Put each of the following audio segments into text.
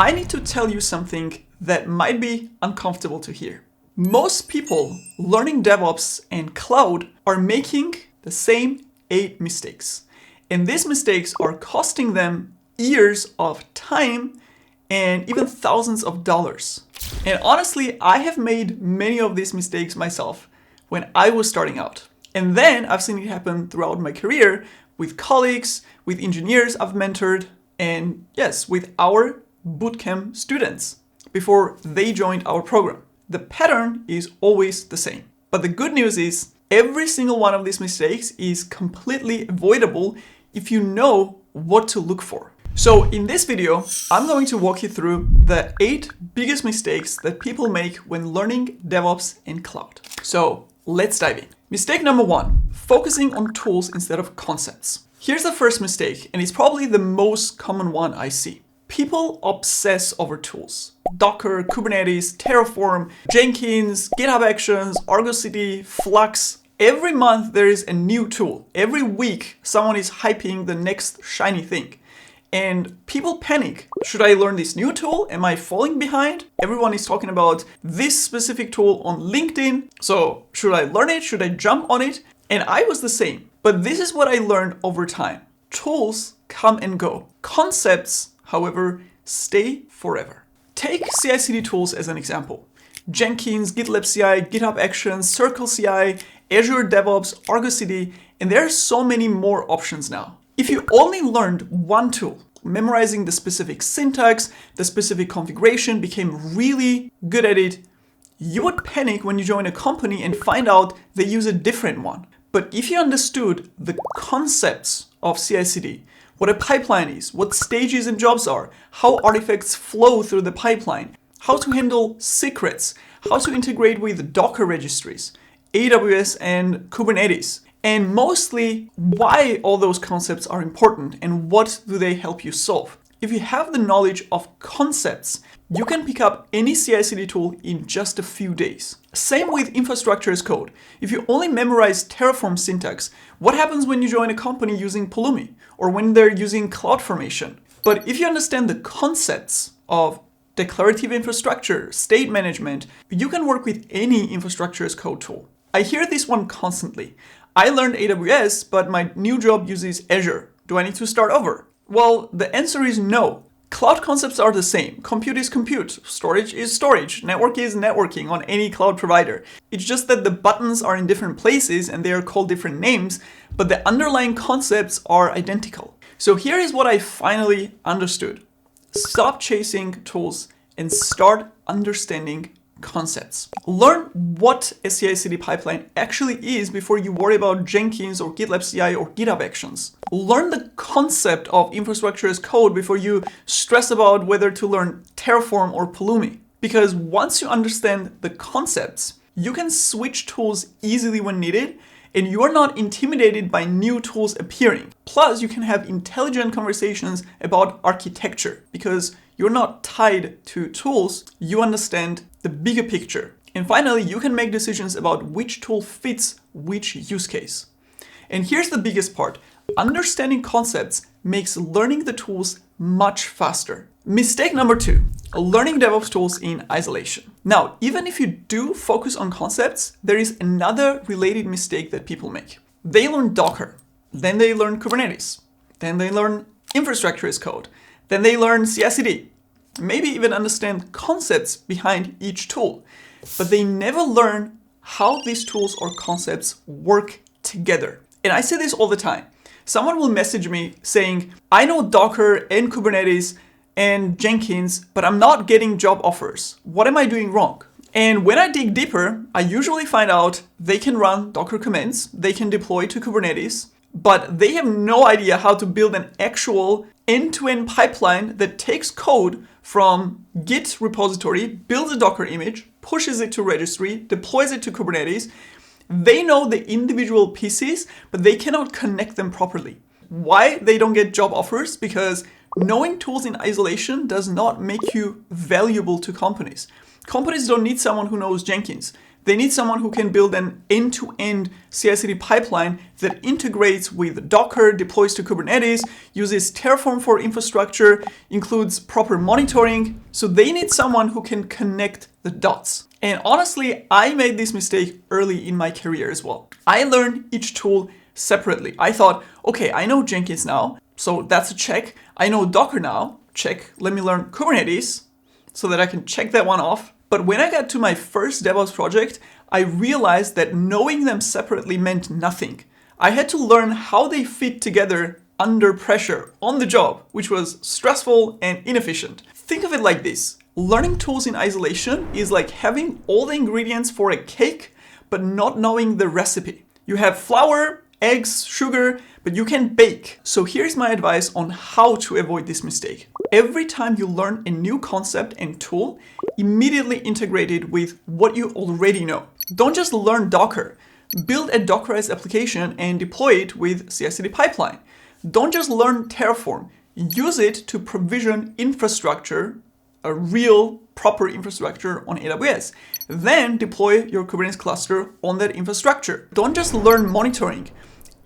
I need to tell you something that might be uncomfortable to hear. Most people learning DevOps and cloud are making the same 8 mistakes. And these mistakes are costing them years of time and even thousands of dollars. And honestly, I have made many of these mistakes myself when I was starting out. And then I've seen it happen throughout my career with colleagues, with engineers I've mentored, and yes, with our bootcamp students before they joined our program. The pattern is always the same. But the good news is every single one of these mistakes is completely avoidable if you know what to look for. So in this video, I'm going to walk you through the 8 biggest mistakes that people make when learning DevOps and cloud. So let's dive in. Mistake number 1, focusing on tools instead of concepts. Here's the first mistake, and it's probably the most common one I see. People obsess over tools. Docker, Kubernetes, Terraform, Jenkins, GitHub Actions, Argo CD, Flux. Every month there is a new tool. Every week someone is hyping the next shiny thing. And people panic. Should I learn this new tool? Am I falling behind? Everyone is talking about this specific tool on LinkedIn. So should I learn it? Should I jump on it? And I was the same. But this is what I learned over time. Tools come and go. Concepts, however, stay forever. Take CI/CD tools as an example. Jenkins, GitLab CI, GitHub Actions, 𝗃𝗶𝗃𝗀, Azure DevOps, Argo CD, and there are so many more options now. If you only learned one tool, memorizing the specific syntax, the specific configuration, became really good at it, you would panic when you join a company and find out they use a different one. But if you understood the concepts of CI/CD, what a pipeline is, what stages and jobs are, how artifacts flow through the pipeline, how to handle secrets, how to integrate with Docker registries, AWS and Kubernetes, and mostly why all those concepts are important and what do they help you solve. If you have the knowledge of concepts, you can pick up any CI/CD tool in just a few days. Same with infrastructure as code. If you only memorize Terraform syntax, what happens when you join a company using Pulumi or when they're using CloudFormation? But if you understand the concepts of declarative infrastructure, state management, you can work with any infrastructure as code tool. I hear this one constantly. I learned AWS, but my new job uses Azure. Do I need to start over? Well, the answer is no. Cloud concepts are the same. Compute is compute. Storage is storage. Network is networking on any cloud provider. It's just that the buttons are in different places and they are called different names, but the underlying concepts are identical. So here is what I finally understood. Stop chasing tools and start understanding concepts. Learn what a CI/CD pipeline actually is before you worry about Jenkins or GitLab CI or GitHub Actions. Learn the concept of infrastructure as code before you stress about whether to learn Terraform or Pulumi. Because once you understand the concepts, you can switch tools easily when needed, and you are not intimidated by new tools appearing. Plus, you can have intelligent conversations about architecture because you're not tied to tools, you understand the bigger picture. And finally, you can make decisions about which tool fits which use case. And here's the biggest part. Understanding concepts makes learning the tools much faster. Mistake number 2, learning DevOps tools in isolation. Now, even if you do focus on concepts, there is another related mistake that people make. They learn Docker, then they learn Kubernetes, then they learn infrastructure as code, then they learn CI/CD, maybe even understand concepts behind each tool, but they never learn how these tools or concepts work together. And I say this all the time. Someone will message me saying, I know Docker and Kubernetes and Jenkins, but I'm not getting job offers. What am I doing wrong? And when I dig deeper, I usually find out they can run Docker commands, they can deploy to Kubernetes, but they have no idea how to build an actual end-to-end pipeline that takes code from Git repository, builds a Docker image, pushes it to registry, deploys it to Kubernetes. They know the individual pieces, but they cannot connect them properly. Why they don't get job offers? Because knowing tools in isolation does not make you valuable to companies. Companies don't need someone who knows Jenkins. They need someone who can build an end-to-end CI/CD pipeline that integrates with Docker, deploys to Kubernetes, uses Terraform for infrastructure, includes proper monitoring. So they need someone who can connect the dots. And honestly, I made this mistake early in my career as well. I learned each tool separately. I thought, okay, I know Jenkins now, so that's a check. I know Docker now, check. Let me learn Kubernetes so that I can check that one off. But when I got to my first DevOps project, I realized that knowing them separately meant nothing. I had to learn how they fit together under pressure on the job, which was stressful and inefficient. Think of it like this. Learning tools in isolation is like having all the ingredients for a cake, but not knowing the recipe. You have flour, eggs, sugar, but you can bake. So here's my advice on how to avoid this mistake. Every time you learn a new concept and tool, immediately integrate it with what you already know. Don't just learn Docker. Build a Dockerized application and deploy it with CI/CD pipeline. Don't just learn Terraform. Use it to provision infrastructure, a real proper infrastructure on AWS. Then deploy your Kubernetes cluster on that infrastructure. Don't just learn monitoring.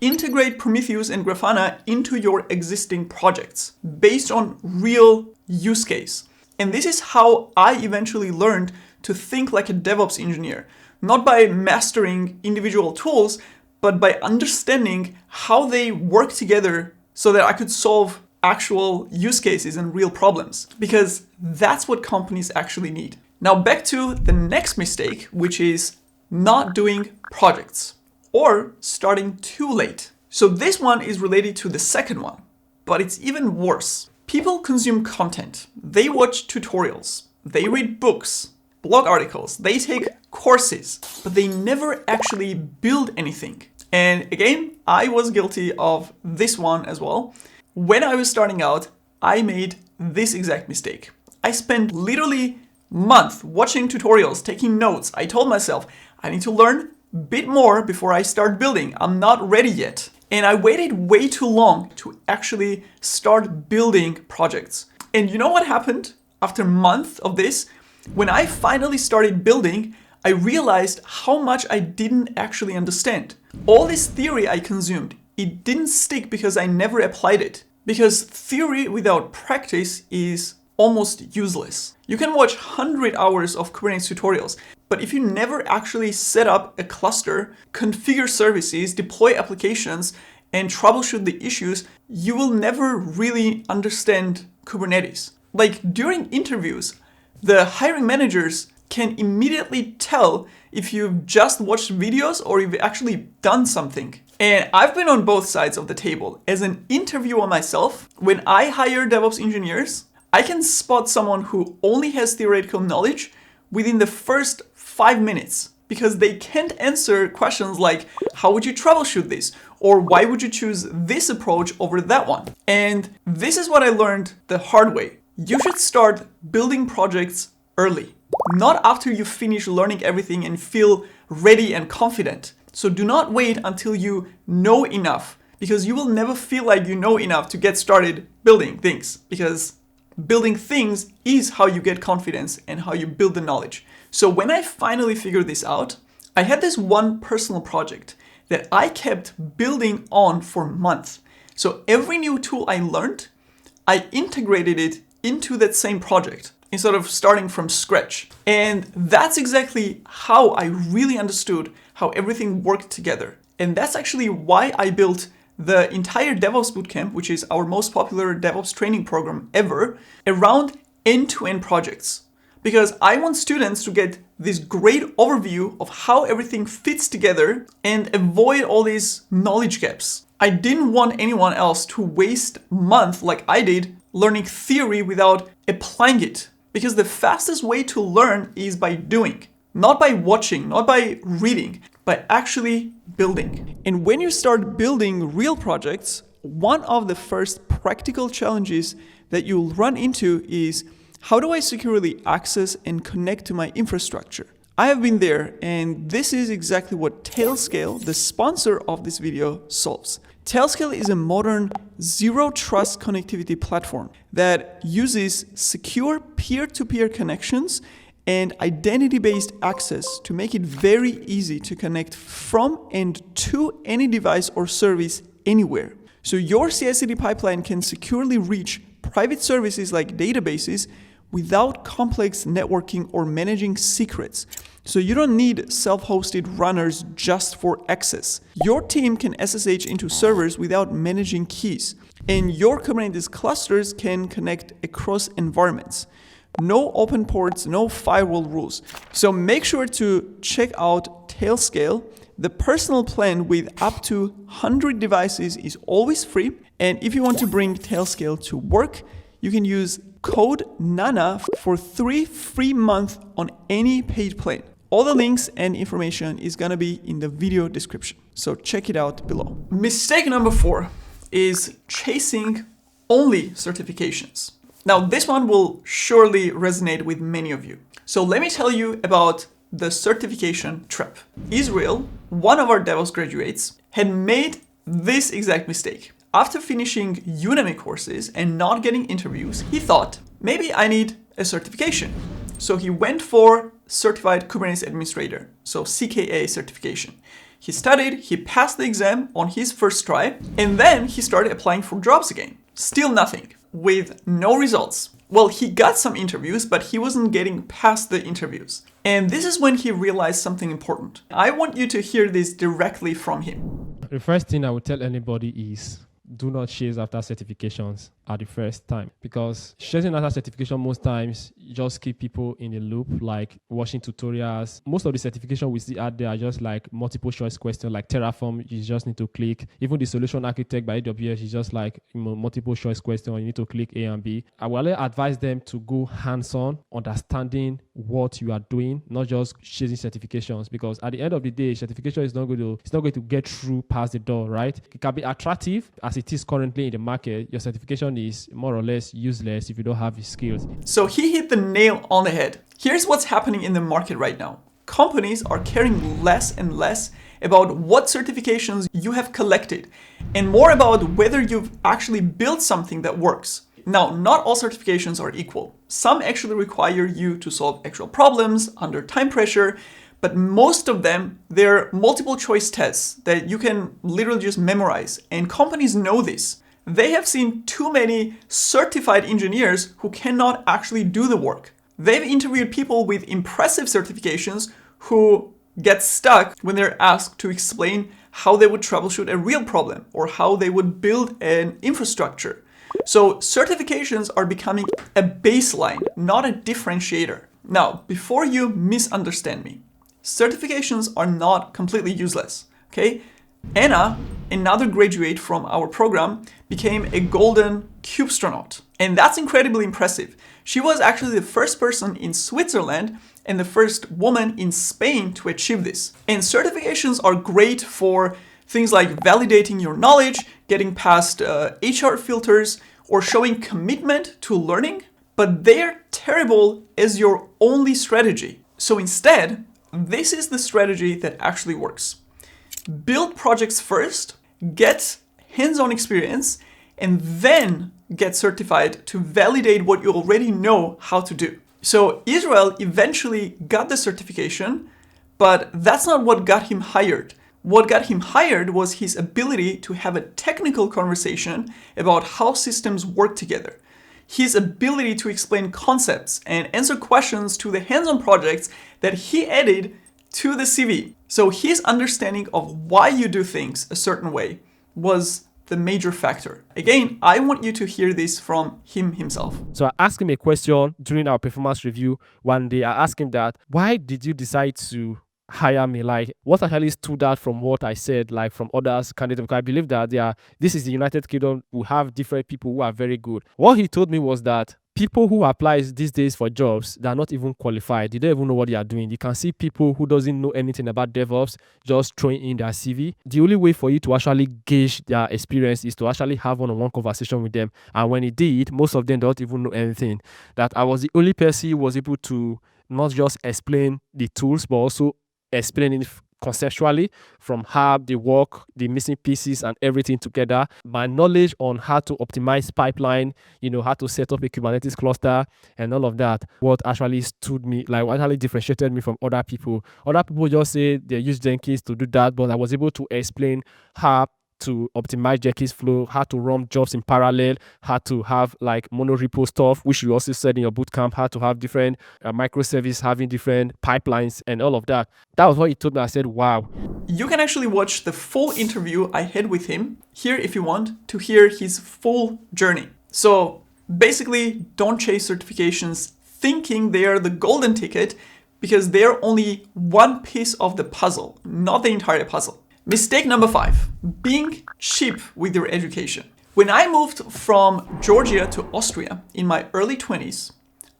Integrate Prometheus and Grafana into your existing projects based on real use case. And this is how I eventually learned to think like a DevOps engineer, not by mastering individual tools, but by understanding how they work together so that I could solve actual use cases and real problems, because that's what companies actually need. Now back to the next mistake, which is not doing projects or starting too late. So this one is related to the second one, but it's even worse. People consume content. They watch tutorials. They read books, blog articles. They take courses, but they never actually build anything. And again, I was guilty of this one as well. When I was starting out, I made this exact mistake. I spent literally months watching tutorials, taking notes. I told myself, I need to learn a bit more before I start building. I'm not ready yet. And I waited way too long to actually start building projects. And you know what happened after months of this? When I finally started building, I realized how much I didn't actually understand. All this theory I consumed, it didn't stick because I never applied it. Because theory without practice is almost useless. You can watch 100 hours of Kubernetes tutorials, but if you never actually set up a cluster, configure services, deploy applications, and troubleshoot the issues, you will never really understand Kubernetes. Like during interviews, the hiring managers can immediately tell if you've just watched videos or you've actually done something. And I've been on both sides of the table. As an interviewer myself, when I hire DevOps engineers, I can spot someone who only has theoretical knowledge within the first 5 minutes because they can't answer questions like, how would you troubleshoot this? Or why would you choose this approach over that one? And this is what I learned the hard way. You should start building projects early, not after you finish learning everything and feel ready and confident. So do not wait until you know enough, because you will never feel like you know enough to get started building things, because building things is how you get confidence and how you build the knowledge. So when I finally figured this out, I had this one personal project that I kept building on for months. So every new tool I learned, I integrated it into that same project instead of starting from scratch. And that's exactly how I really understood how everything worked together. And that's actually why I built the entire DevOps Bootcamp, which is our most popular DevOps training program ever, around end-to-end projects. Because I want students to get this great overview of how everything fits together and avoid all these knowledge gaps. I didn't want anyone else to waste months like I did learning theory without applying it. Because the fastest way to learn is by doing, not by watching, not by reading, by actually building. And when you start building real projects, one of the first practical challenges that you'll run into is, how do I securely access and connect to my infrastructure? I have been there, and this is exactly what Tailscale, the sponsor of this video, solves. Tailscale is a modern zero-trust connectivity platform that uses secure peer-to-peer connections and identity-based access to make it very easy to connect from and to any device or service anywhere. So your CI/CD pipeline can securely reach private services like databases without complex networking or managing secrets. So you don't need self-hosted runners just for access. Your team can SSH into servers without managing keys. And your Kubernetes clusters can connect across environments. No open ports, no firewall rules. So make sure to check out 𝗃𝗀𝗀𝗃𝗀𝗀. The personal plan with up to 100 devices is always free. And if you want to bring 𝗃𝗀𝗀𝗃𝗀𝗀 to work, you can use code NANA for 3 free months on any paid plan. All the links and information is gonna be in the video description. So check it out below. Mistake number 4 is chasing only certifications. Now this one will surely resonate with many of you. So let me tell you about the certification trap. Israel, one of our DevOps graduates, had made this exact mistake. After finishing Udemy courses and not getting interviews, he thought, maybe I need a certification. So he went for Certified Kubernetes Administrator, so CKA certification. He studied, he passed the exam on his first try, and then he started applying for jobs again. Still nothing, with no results. Well, he got some interviews, but he wasn't getting past the interviews. And this is when he realized something important. I want you to hear this directly from him. The first thing I would tell anybody is do not chase after certifications at the first time, because chasing after certification most times just keep people in the loop, like watching tutorials. Most of the certification we see out there are just like multiple choice questions, like Terraform, you just need to click. Even the solution architect by AWS is just like multiple choice question, you need to click A and B. I will advise them to go hands-on, understanding what you are doing, not just chasing certifications, because at the end of the day, certification is not going to get through past the door, right? It can be attractive as it is currently in the market. Your certification is more or less useless if you don't have the skills. So he hit the nail on the head. Here's what's happening in the market right now. Companies are caring less and less about what certifications you have collected and more about whether you've actually built something that works. Now, not all certifications are equal. Some actually require you to solve actual problems under time pressure, but most of them, they're multiple choice tests that you can literally just memorize. And companies know this. They have seen too many certified engineers who cannot actually do the work. They've interviewed people with impressive certifications who get stuck when they're asked to explain how they would troubleshoot a real problem or how they would build an infrastructure. So certifications are becoming a baseline, not a differentiator. Now, before you misunderstand me, certifications are not completely useless, okay? Anna, another graduate from our program, became a golden 𝗃𝗏𝗀𝗃𝗀𝗃. And that's incredibly impressive. She was actually the first person in Switzerland and the first woman in Spain to achieve this. And certifications are great for things like validating your knowledge, getting past HR filters, or showing commitment to learning, but they're terrible as your only strategy. So instead, this is the strategy that actually works. Build projects first, get hands-on experience, and then get certified to validate what you already know how to do. So Israel eventually got the certification, but that's not what got him hired. What got him hired was his ability to have a technical conversation about how systems work together. His ability to explain concepts and answer questions to the hands-on projects that he added to the CV. So his understanding of why you do things a certain way was the major factor. Again, I want you to hear this from him himself. So I asked him a question during our performance review one day. I asked him that, why did you decide to hire me? Like, what actually stood out from what I said, like from others candidates? Because I believe that this is the United Kingdom. We have different people who are very good. What he told me was that people who apply these days for jobs, they are not even qualified. They don't even know what they are doing. You can see people who doesn't know anything about DevOps just throwing in their CV. The only way for you to actually gauge their experience is to actually have one-on-one conversation with them. And when he did, most of them don't even know anything. That I was the only person who was able to not just explain the tools, but also explaining conceptually, from how they work, the missing pieces and everything together. My knowledge on how to optimize pipeline, how to set up a Kubernetes cluster and all of that, what actually what actually differentiated me from other people. Other people just say they use Jenkins to do that, but I was able to explain how to optimize Jenkins flow, how to run jobs in parallel, how to have like monorepo stuff, which you also said in your bootcamp, how to have different microservices having different pipelines and all of that. That was what he told me. I said, wow. You can actually watch the full interview I had with him here if you want to hear his full journey. So basically, don't chase certifications thinking they are the golden ticket, because they're only one piece of the puzzle, not the entire puzzle. Mistake number 5, being cheap with your education. When I moved from Georgia to Austria in my early 20s,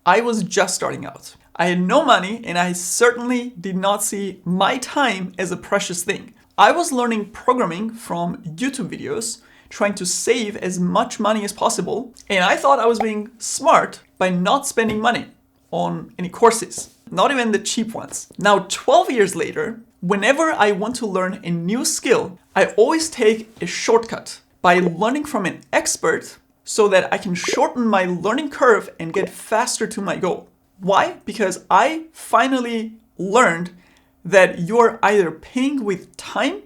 I was just starting out. I had no money, and I certainly did not see my time as a precious thing. I was learning programming from YouTube videos, trying to save as much money as possible, and I thought I was being smart by not spending money on any courses, not even the cheap ones. Now, 12 years later, whenever I want to learn a new skill, I always take a shortcut by learning from an expert so that I can shorten my learning curve and get faster to my goal. Why? Because I finally learned that you are either paying with time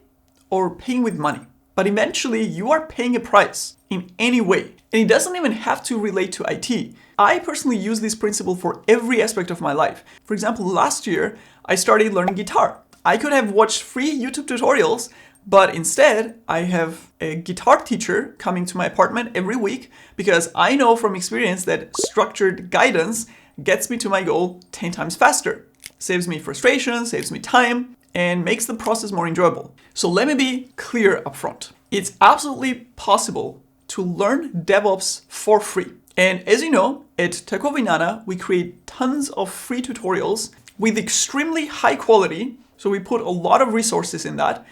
or paying with money. But eventually you are paying a price in any way. And it doesn't even have to relate to IT. I personally use this principle for every aspect of my life. For example, last year, I started learning guitar. I could have watched free YouTube tutorials, but instead I have a guitar teacher coming to my apartment every week because I know from experience that structured guidance gets me to my goal 10 times faster. Saves me frustration, saves me time, and makes the process more enjoyable. So let me be clear up front. It's absolutely possible to learn DevOps for free. And as you know, at 𝗃𝗶𝗶𝗀𝗧, we create tons of free tutorials with extremely high quality. So we put a lot of resources in that,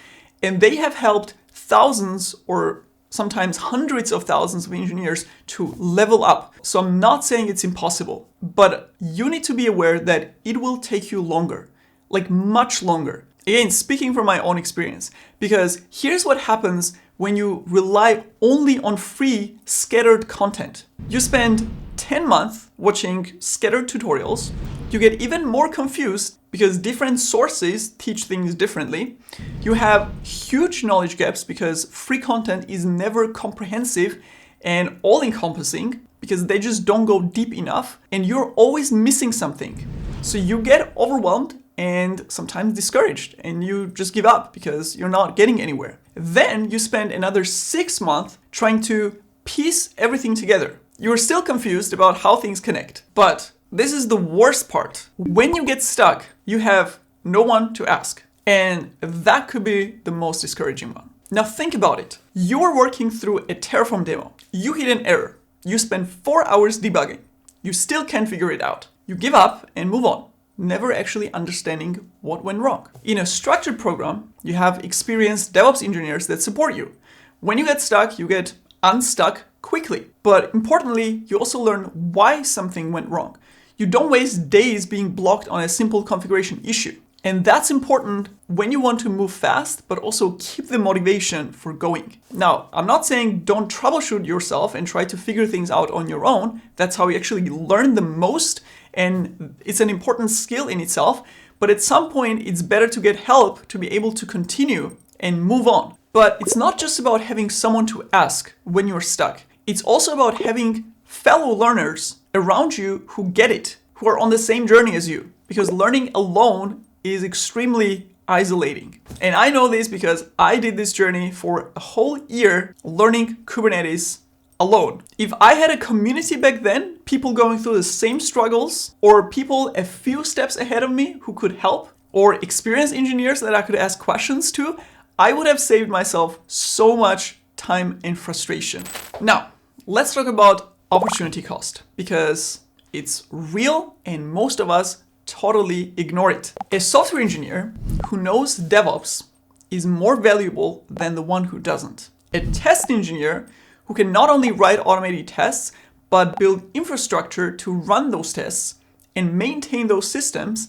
and they have helped thousands or sometimes hundreds of thousands of engineers to level up. So I'm not saying it's impossible, but you need to be aware that it will take you longer, like much longer. Again, speaking from my own experience, because here's what happens when you rely only on free scattered content. You spend 10 months watching scattered tutorials, you get even more confused because different sources teach things differently. You have huge knowledge gaps because free content is never comprehensive and all-encompassing because they just don't go deep enough, and you're always missing something. So you get overwhelmed and sometimes discouraged, and you just give up because you're not getting anywhere. Then you spend another 6 months trying to piece everything together. You're still confused about how things connect, but this is the worst part. When you get stuck, you have no one to ask, and that could be the most discouraging one. Now think about it. You're working through a Terraform demo. You hit an error. You spend 4 hours debugging. You still can't figure it out. You give up and move on, never actually understanding what went wrong. In a structured program, you have experienced DevOps engineers that support you. When you get stuck, you get unstuck quickly. But importantly, you also learn why something went wrong. You don't waste days being blocked on a simple configuration issue. And that's important when you want to move fast, but also keep the motivation for going. Now, I'm not saying don't troubleshoot yourself and try to figure things out on your own. That's how you actually learn the most, and it's an important skill in itself. But at some point, it's better to get help to be able to continue and move on. But it's not just about having someone to ask when you're stuck. It's also about having fellow learners around you who get it, who are on the same journey as you, because learning alone is extremely isolating. And I know this because I did this journey for a whole year learning Kubernetes alone. If I had a community back then, people going through the same struggles, or people a few steps ahead of me who could help, or experienced engineers that I could ask questions to, I would have saved myself so much time and frustration. Now, let's talk about opportunity cost, because it's real and most of us totally ignore it. A software engineer who knows DevOps is more valuable than the one who doesn't. A test engineer who can not only write automated tests, but build infrastructure to run those tests and maintain those systems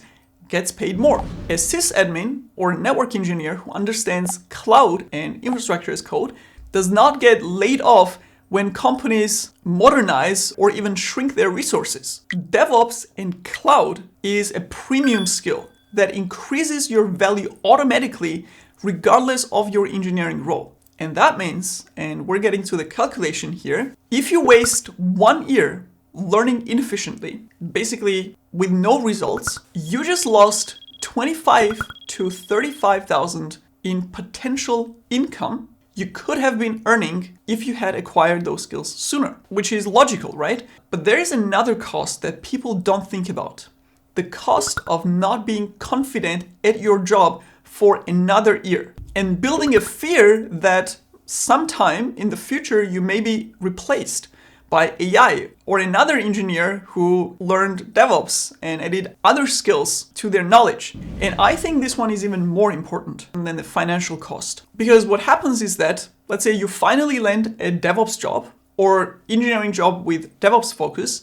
gets paid more. A sysadmin or network engineer who understands cloud and infrastructure as code does not get laid off when companies modernize or even shrink their resources. DevOps and cloud is a premium skill that increases your value automatically regardless of your engineering role. And that means, and we're getting to the calculation here, if you waste 1 year learning inefficiently, basically with no results, you just lost 25 to 35,000 in potential income you could have been earning if you had acquired those skills sooner, which is logical, right? But there is another cost that people don't think about. The cost of not being confident at your job for another year and building a fear that sometime in the future you may be replaced by AI or another engineer who learned DevOps and added other skills to their knowledge. And I think this one is even more important than the financial cost. Because what happens is that, let's say you finally land a DevOps job or engineering job with DevOps focus,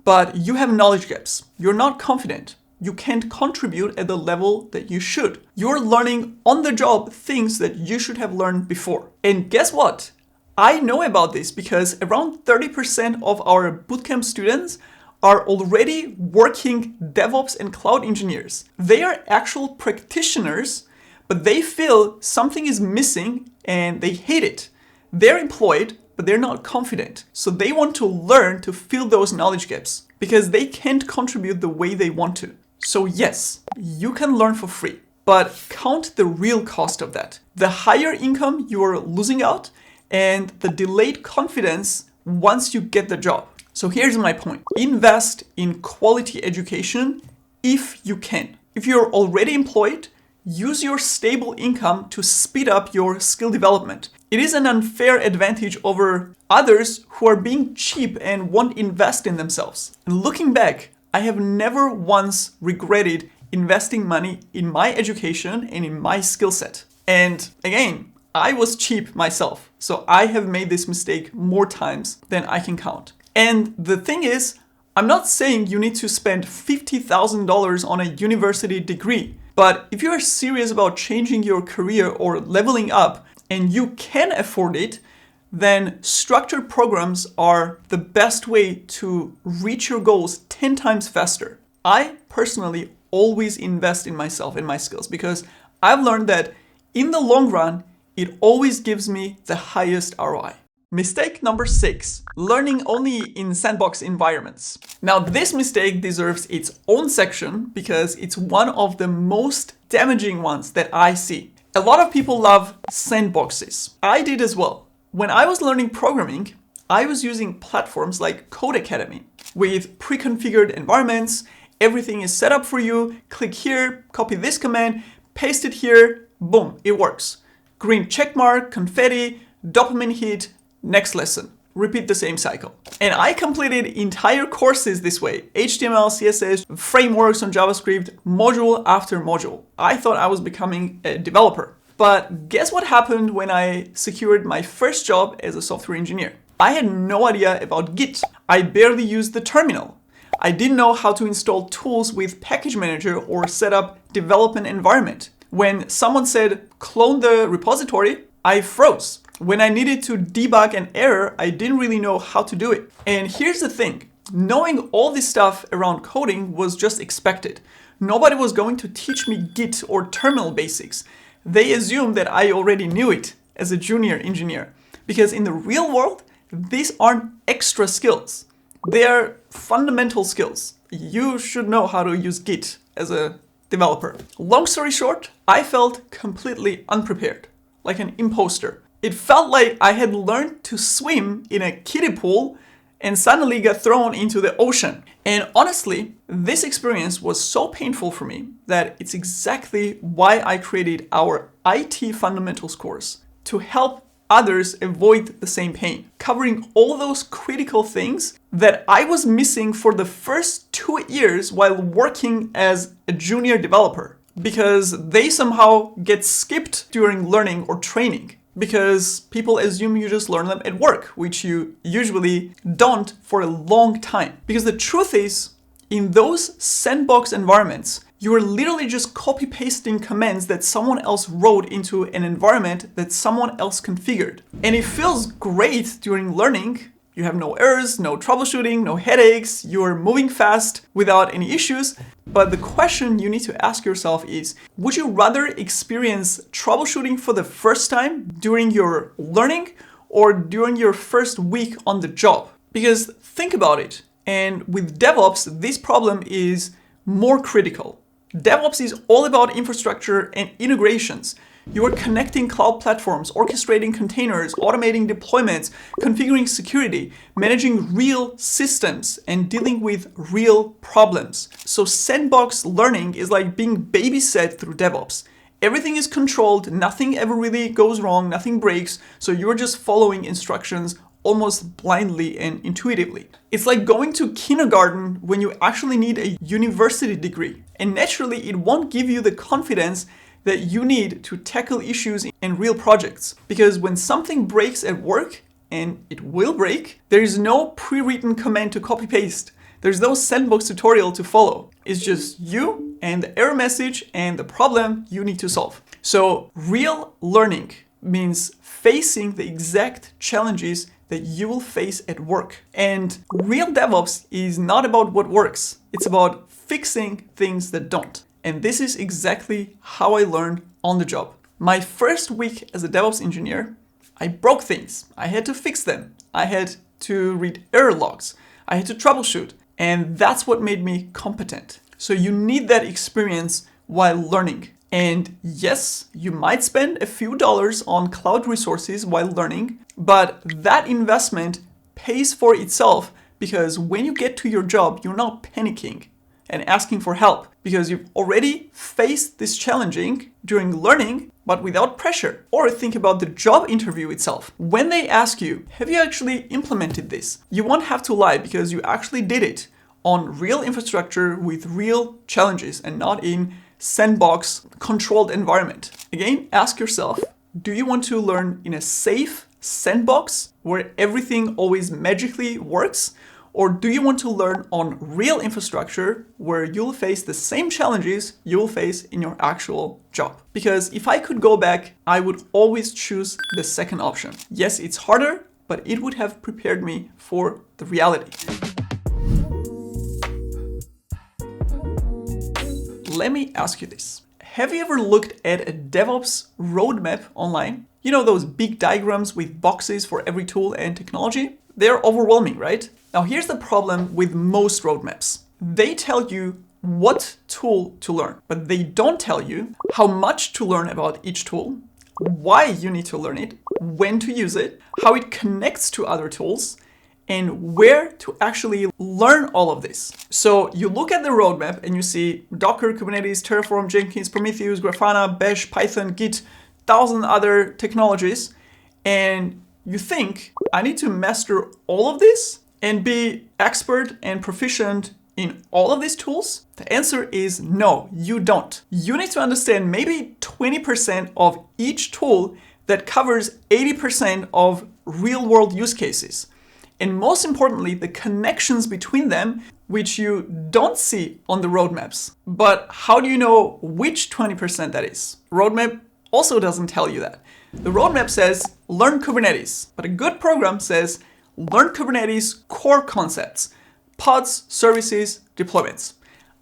but you have knowledge gaps. You're not confident. You can't contribute at the level that you should. You're learning on the job things that you should have learned before. And guess what? I know about this because around 30% of our bootcamp students are already working DevOps and cloud engineers. They are actual practitioners, but they feel something is missing and they hate it. They're employed, but they're not confident. So they want to learn to fill those knowledge gaps because they can't contribute the way they want to. So yes, you can learn for free, but count the real cost of that. The higher income you are losing out and the delayed confidence once you get the job. So here's my point. Invest in quality education if you can. If you're already employed, use your stable income to speed up your skill development. It is an unfair advantage over others who are being cheap and won't invest in themselves. And looking back, I have never once regretted investing money in my education and in my skill set. And again, I was cheap myself, so I have made this mistake more times than I can count. And the thing is, I'm not saying you need to spend $50,000 on a university degree, but if you are serious about changing your career or leveling up and you can afford it, then structured programs are the best way to reach your goals 10 times faster. I personally always invest in myself and my skills because I've learned that in the long run, it always gives me the highest ROI. Mistake number 6, learning only in sandbox environments. Now, this mistake deserves its own section because it's one of the most damaging ones that I see. A lot of people love sandboxes. I did as well. When I was learning programming, I was using platforms like 𝗃𝗏𝗃𝗀𝗃 with pre-configured environments. Everything is set up for you. Click here, copy this command, paste it here, boom, it works. Green check mark, confetti, dopamine hit, next lesson. Repeat the same cycle. And I completed entire courses this way. HTML, CSS, frameworks on JavaScript, module after module. I thought I was becoming a developer. But guess what happened when I secured my first job as a software engineer? I had no idea about Git. I barely used the terminal. I didn't know how to install tools with Package Manager or set up development environment. When someone said, clone the repository, I froze. When I needed to debug an error, I didn't really know how to do it. And here's the thing, knowing all this stuff around coding was just expected. Nobody was going to teach me Git or terminal basics. They assumed that I already knew it as a junior engineer. Because in the real world, these aren't extra skills. They are fundamental skills. You should know how to use Git as a developer. Long story short, I felt completely unprepared, like an imposter. It felt like I had learned to swim in a kiddie pool and suddenly got thrown into the ocean. And honestly, this experience was so painful for me that it's exactly why I created our IT Fundamentals course, to help others avoid the same pain, covering all those critical things that I was missing for the first 2 years while working as a junior developer, because they somehow get skipped during learning or training, because people assume you just learn them at work, which you usually don't for a long time. Because the truth is, in those sandbox environments, You are literally just copy-pasting commands that someone else wrote into an environment that someone else configured. And it feels great during learning. You have no errors, no troubleshooting, no headaches, you're moving fast without any issues. But the question you need to ask yourself is, would you rather experience troubleshooting for the first time during your learning or during your first week on the job? Because think about it. And with DevOps, this problem is more critical. DevOps is all about infrastructure and integrations. You are connecting cloud platforms, orchestrating containers, automating deployments, configuring security, managing real systems, and dealing with real problems. So sandbox learning is like being babysat through DevOps. Everything is controlled, nothing ever really goes wrong, nothing breaks, so you're just following instructions almost blindly and intuitively. It's like going to kindergarten when you actually need a university degree. And naturally, it won't give you the confidence that you need to tackle issues in real projects. Because when something breaks at work, and it will break, there is no pre-written command to copy-paste. There's no sandbox tutorial to follow. It's just you and the error message and the problem you need to solve. So real learning means facing the exact challenges that you will face at work. And real DevOps is not about what works. It's about fixing things that don't. And this is exactly how I learned on the job. My first week as a DevOps engineer, I broke things. I had to fix them. I had to read error logs. I had to troubleshoot. And that's what made me competent. So you need that experience while learning. And yes, you might spend a few dollars on cloud resources while learning, but that investment pays for itself because when you get to your job, you're not panicking and asking for help because you've already faced this challenging during learning, but without pressure. Or think about the job interview itself. When they ask you, have you actually implemented this? You won't have to lie because you actually did it on real infrastructure with real challenges and not in sandbox controlled environment. Again, ask yourself, do you want to learn in a safe sandbox where everything always magically works? Or do you want to learn on real infrastructure where you'll face the same challenges you'll face in your actual job? Because if I could go back, I would always choose the second option. Yes, it's harder, but it would have prepared me for the reality. Let me ask you this. Have you ever looked at a DevOps roadmap online? You know those big diagrams with boxes for every tool and technology? They're overwhelming, right? Now here's the problem with most roadmaps. They tell you what tool to learn, but they don't tell you how much to learn about each tool, why you need to learn it, when to use it, how it connects to other tools, and where to actually learn all of this. So you look at the roadmap and you see Docker, Kubernetes, Terraform, Jenkins, Prometheus, Grafana, Bash, Python, Git, 1,000 other technologies, and you think, I need to master all of this and be expert and proficient in all of these tools? The answer is no, you don't. You need to understand maybe 20% of each tool that covers 80% of real-world use cases. And most importantly, the connections between them, which you don't see on the roadmaps. But how do you know which 20% that is? Roadmap also doesn't tell you that. The roadmap says, learn Kubernetes, but a good program says, learn Kubernetes core concepts, pods, services, deployments.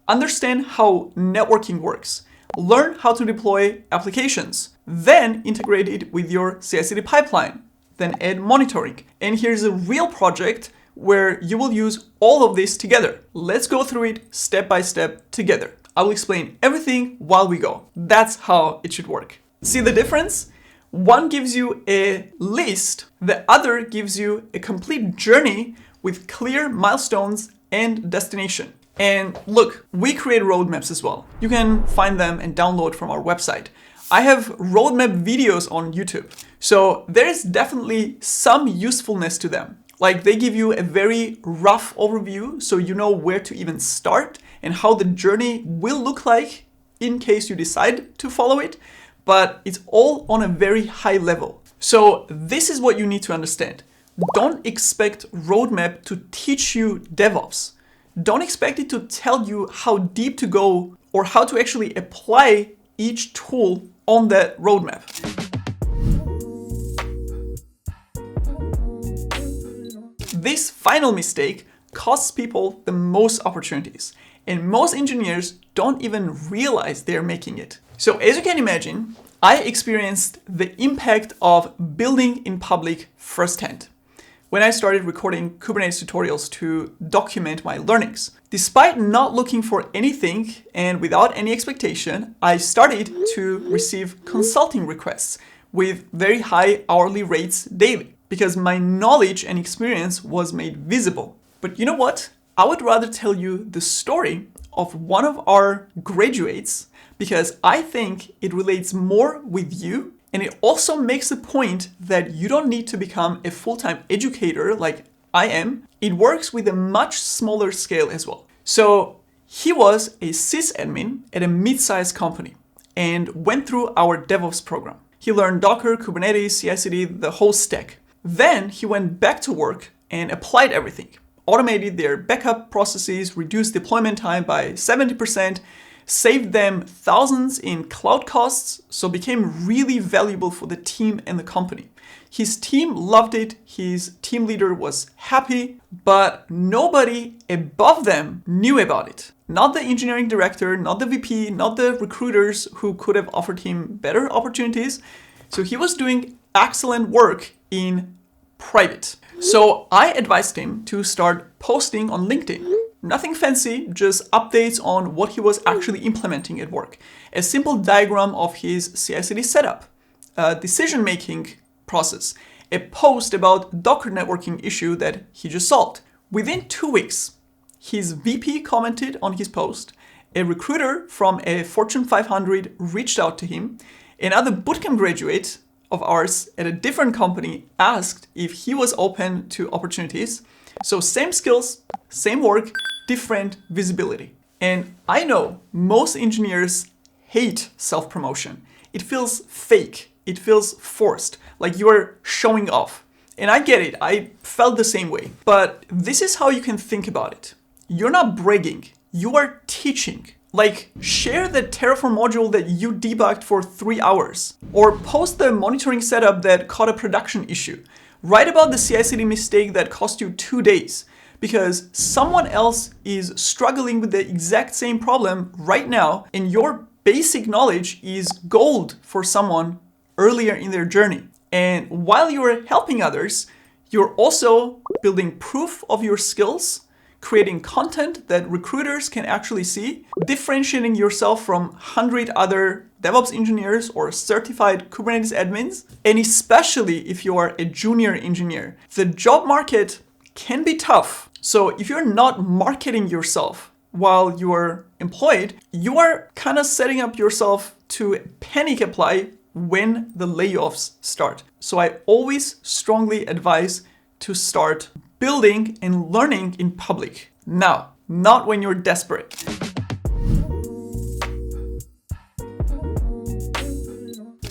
Understand how networking works. Learn how to deploy applications. Then integrate it with your CI/CD pipeline. Then add monitoring. And here's a real project where you will use all of this together. Let's go through it step by step together. I will explain everything while we go. That's how it should work. See the difference? One gives you a list, the other gives you a complete journey with clear milestones and destination. And look, we create roadmaps as well. You can find them and download from our website. I have roadmap videos on YouTube. So there's definitely some usefulness to them. Like they give you a very rough overview so you know where to even start and how the journey will look like in case you decide to follow it. But it's all on a very high level. So this is what you need to understand. Don't expect roadmap to teach you DevOps. Don't expect it to tell you how deep to go or how to actually apply each tool on that roadmap. This final mistake costs people the most opportunities, and most engineers don't even realize they're making it. So as you can imagine, I experienced the impact of building in public firsthand when I started recording Kubernetes tutorials to document my learnings. Despite not looking for anything and without any expectation, I started to receive consulting requests with very high hourly rates daily because my knowledge and experience was made visible. But you know what? I would rather tell you the story of one of our graduates because I think it relates more with you, and it also makes the point that you don't need to become a full-time educator like I am. It works with a much smaller scale as well. So he was a sysadmin at a mid-sized company and went through our DevOps program. He learned Docker, Kubernetes, CI/CD, the whole stack. Then he went back to work and applied everything. Automated their backup processes, reduced deployment time by 70%, saved them thousands in cloud costs, so became really valuable for the team and the company. His team loved it, his team leader was happy, but nobody above them knew about it. Not the engineering director, not the VP, not the recruiters who could have offered him better opportunities. So he was doing excellent work in private. So I advised him to start posting on LinkedIn. Nothing fancy, just updates on what he was actually implementing at work. A simple diagram of his CI/CD setup, a decision-making process, a post about Docker networking issue that he just solved. Within 2 weeks, his VP commented on his post, a recruiter from a Fortune 500 reached out to him, another bootcamp graduate of ours at a different company asked if he was open to opportunities. So same skills, same work, different visibility. And I know most engineers hate self-promotion. It feels fake. It feels forced, like you are showing off. And I get it. I felt the same way. But this is how you can think about it. You're not bragging. You are teaching. Like, share the Terraform module that you debugged for 3 hours, or post the monitoring setup that caught a production issue. Write about the CI/CD mistake that cost you 2 days, because someone else is struggling with the exact same problem right now, and your basic knowledge is gold for someone earlier in their journey. And while you're helping others, you're also building proof of your skills, creating content that recruiters can actually see, differentiating yourself from 100 other DevOps engineers or certified Kubernetes admins, and especially if you are a junior engineer. The job market can be tough. So if you're not marketing yourself while you're employed, you are kind of setting up yourself to panic apply when the layoffs start. So I always strongly advise to start building and learning in public now, not when you're desperate.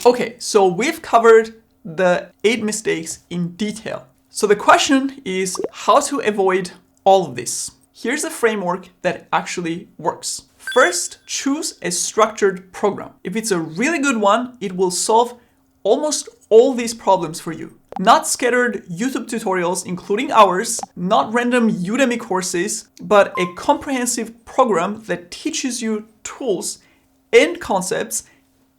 Okay, so we've covered the 8 mistakes in detail. So the question is how to avoid all of this. Here's a framework that actually works. First, choose a structured program. If it's a really good one, it will solve almost all these problems for you. Not scattered YouTube tutorials, including ours, not random Udemy courses, but a comprehensive program that teaches you tools and concepts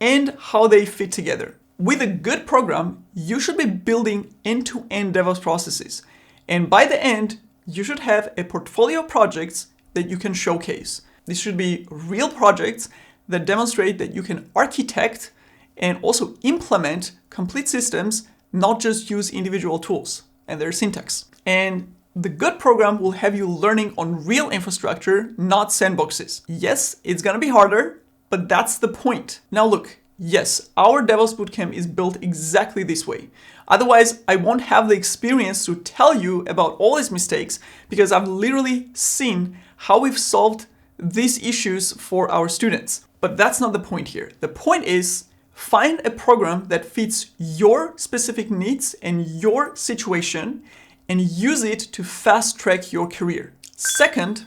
and how they fit together. With a good program, you should be building end-to-end DevOps processes. And by the end, you should have a portfolio of projects that you can showcase. These should be real projects that demonstrate that you can architect and also implement complete systems, not just use individual tools and their syntax. And the good program will have you learning on real infrastructure, not sandboxes. Yes, it's gonna be harder, but that's the point. Now look, yes, our DevOps Bootcamp is built exactly this way. Otherwise, I won't have the experience to tell you about all these mistakes because I've literally seen how we've solved these issues for our students. But that's not the point here. The point is, find a program that fits your specific needs and your situation and use it to fast track your career. Second,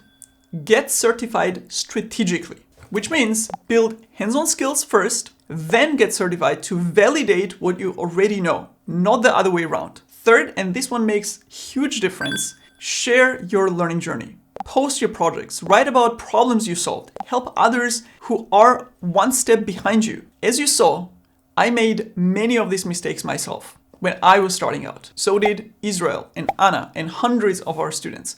get certified strategically. which means build hands-on skills first, then get certified to validate what you already know, not the other way around. Third, and this one makes huge difference, share your learning journey. Post your projects, write about problems you solved, help others who are one step behind you. As you saw, I made many of these mistakes myself when I was starting out. So did Israel and Anna and hundreds of our students.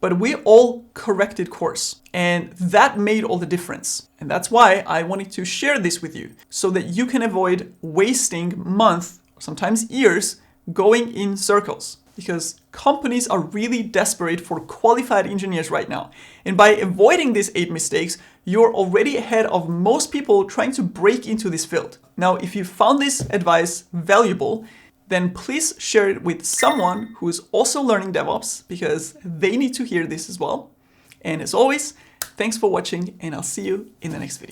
But we all corrected course, and that made all the difference. And that's why I wanted to share this with you, so that you can avoid wasting months, sometimes years, going in circles. Because companies are really desperate for qualified engineers right now. And by avoiding these 8 mistakes, you're already ahead of most people trying to break into this field. Now, if you found this advice valuable, then please share it with someone who is also learning DevOps, because they need to hear this as well. And as always, thanks for watching, and I'll see you in the next video.